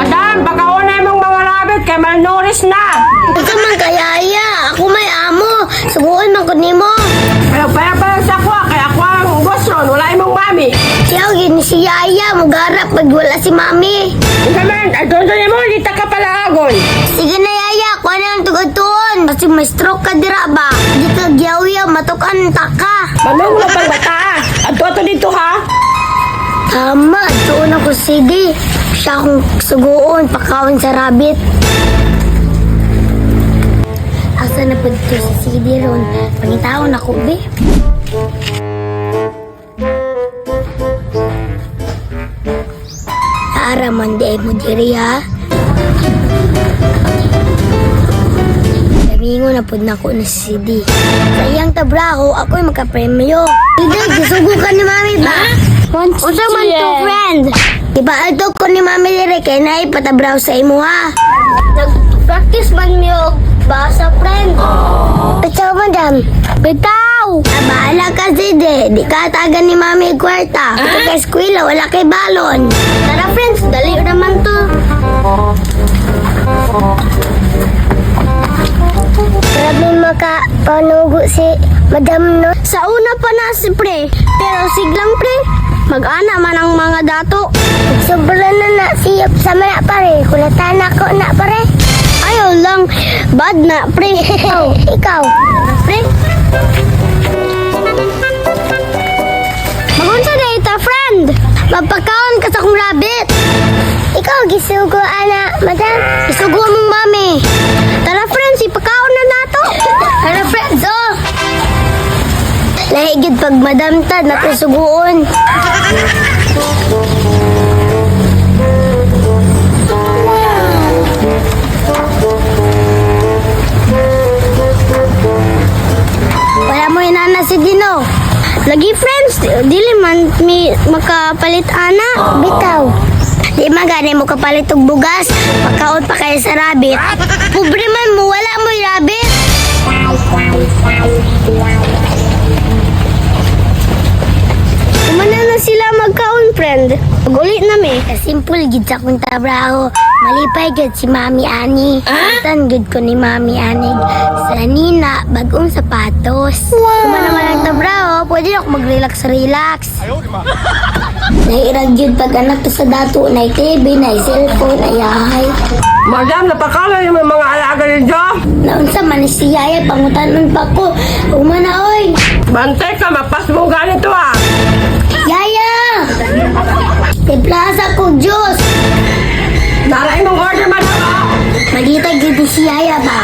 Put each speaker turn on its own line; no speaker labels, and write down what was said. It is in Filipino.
Madam, pagkaunay mong mga rabbit kay malnourished na.
Ikaw man kayaya, ako may amo. Suguon man ko nimo.
Pero pala sa ako, kaya ako ang boss ron, wala imong mami.
Siya gini si Yaya, mugarap pag wala si Mami.
Ika man, adon mo, di ta ka pala agon.
Sige na Yaya, kuha na ang tugod-tuon. Kasi may stroke ka dira ba? Di ka giyaw-yaw, matukan ta ka.
Manong na pagbata. Adto dito ha.
Tama, doon ako CD. Siya akong suguon, pakawin sa rabbit. Asa na po dito sa CD ron? Pangitaon ako, be. Araman di ay mo diri, ha? Domingo na po na ko na sa CD. Sa iyang tabraho, ako'y magka-premyo. Hindi, gisugo ka ni Mami ba? Unsa man to, friend? Diba ito ko ni Mami dire kay na ipatabraw sa imo, ha? Nag-practice man niyo ba sa friend? Bitaw, madam. Bitaw! Bahala ka, Zide. Di ka taga ni Mami kwarta. Ito kay eskwela, wala kay balon. Tara, friends. Dali naman to. Grabe makapanugo si madam, no? Sa una pa na si pre. Pero siglang pre. Mag-ana man ang mga dato. Sobra na siyap sa mana pare. Kulatan ako na pare. Ayaw lang. Bad na pre. Ikaw. Pre. Magunsa na ita friend. Magpakaon ka sa kong rabbit. Ikaw gisugo ana, madam. Gisugo mong mami. Tara friends, ipakaon na nato. Tara friends, oh. Lahigid pag madam ta natusuguon. Wala mo inana si Dino. Lagi friends, dili man mi makapalit ana. Bitaw. Di magani mo kapalit og bugas, pagkaon pa kayo sa rabbit. Pobre man mo, wala mo rabbit. Kumana na sila magkaon, friend. Pag-uli na mi. Simple gid sa kong tabraho. Malipay gid si Mami Ani. Tan gid ko ni Mami Anig. Sa nina, bagong sapatos. Kumana man ang tabraho, pwede ako mag-relax. Nairag yun pag anak to sa dato, na TV, na cellphone, ayahay.
Madam, napakala yung mga alaga ninyo.
Naunsa man ni si Yaya, pangutanon pa ko. Umana, oy!
Bantay ka, mapas mo ganito ah.
Yaya! Tiplasa ko, Diyos!
Narain mong order, madam.
Magitag yun si Yaya ba?